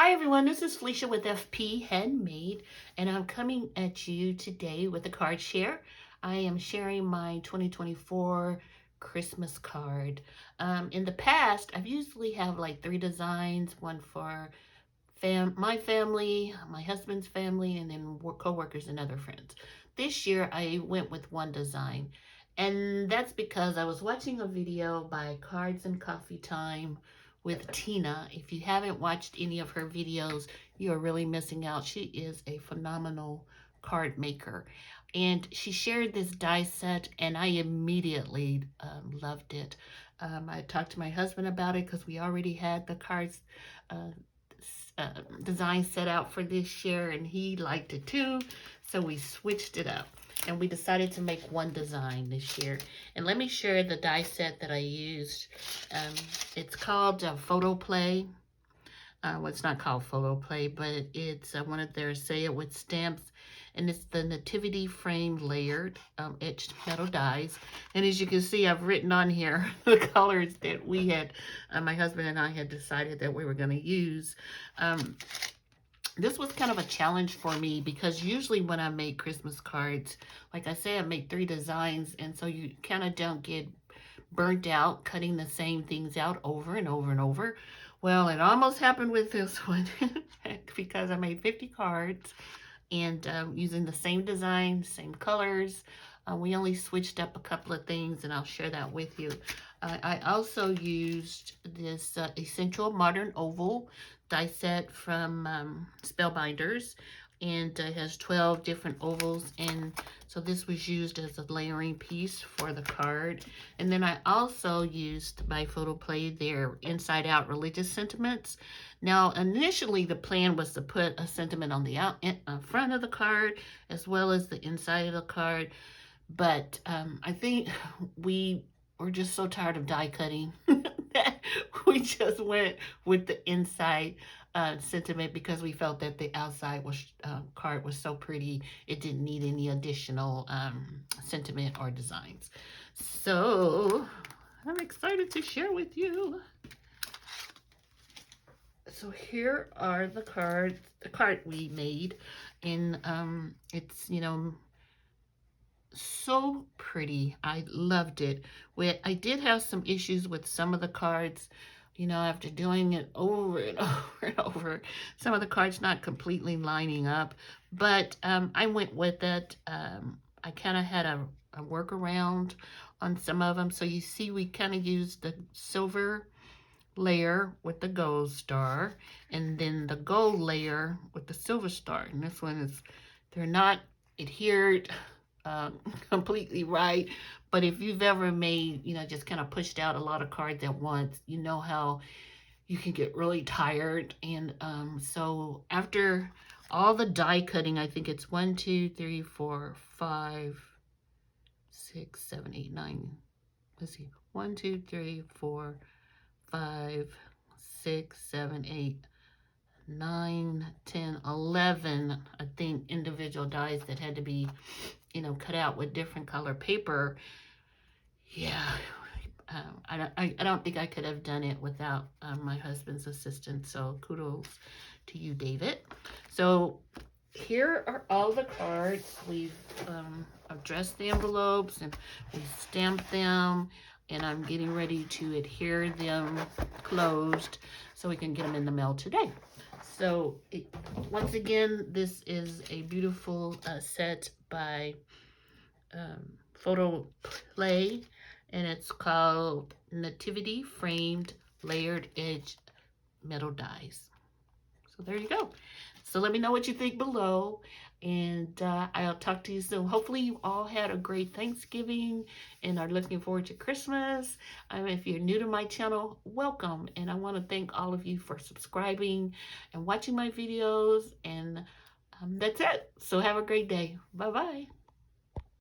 Hi everyone, this is Felicia with FP Handmade, and I'm coming at you today with a card share. I am sharing my 2024 Christmas card. In the past, I've usually have like 3 designs, one for my family, my husband's family, and then co-workers and other friends. This year, I went with 1 design, and that's because I was watching a video by Cards and Coffee Time with Tina. If you haven't watched any of her videos, you are really missing out. She is a phenomenal card maker, and she shared this die set, and I immediately loved it. I talked to my husband about it because we already had the cards uh, design set out for this year, and he liked it too, so we switched it up and we decided to make 1 design this year. And let me share the die set that I used. It's called Photo Play. Well, it's not called Photo Play, but it's one of their Say It With stamps, and it's the Nativity Frame Layered Etched Metal Dies. And as you can see, I've written on here the colors that we had, my husband and I had decided that we were going to use. This was kind of a challenge for me because usually when I make Christmas cards, like I say, I make 3 designs, and so you kind of don't get burnt out cutting the same things out over and over and over. Well, it almost happened with this one because I made 50 cards and using the same design, same colors. We only switched up a couple of things, and I'll share that with you. I also used this Essential Modern Oval die set from Spellbinders, and it has 12 different ovals, and so this was used as a layering piece for the card. And then I also used by Photoplay their Inside Out Religious Sentiments. Now initially the plan was to put a sentiment on the front of the card as well as the inside of the card, but I think we were just so tired of die cutting that we just went with the inside sentiment because we felt that the outside card was so pretty, it didn't need any additional sentiment or designs. So I'm excited to share with you. So here are the card we made, and it's, you know, so pretty. I loved it. I did have some issues with some of the cards, you know, after doing it over and over and over, some of the cards not completely lining up, but I went with it. I kind of had a workaround on some of them. So you see, we kind of used the silver layer with the gold star, and then the gold layer with the silver star. And this one is, they're not adhered completely right, but if you've ever made, you know, just kind of pushed out a lot of cards at once, you know how you can get really tired. And so after all the die cutting, I think it's 1, 2, 3, 4, 5, 6, 7, 8, 9. Let's see, 1, 2, 3, 4, 5, 6, 7, 8, 9, 10, 11, I think, individual dies that had to be, you know, cut out with different color paper. Yeah, I don't think I could have done it without my husband's assistance. So kudos to you, David. So here are all the cards. We've addressed the envelopes and we stamped them, and I'm getting ready to adhere them closed so we can get them in the mail today. So once again, this is a beautiful set by Photo Play, and it's called Nativity Framed Layered Edge Metal Dies. So there you go. So let me know what you think below, and I'll talk to you soon. Hopefully you all had a great Thanksgiving and are looking forward to Christmas. If you're new to my channel, welcome, and I want to thank all of you for subscribing and watching my videos, and that's it. So have a great day. Bye-bye.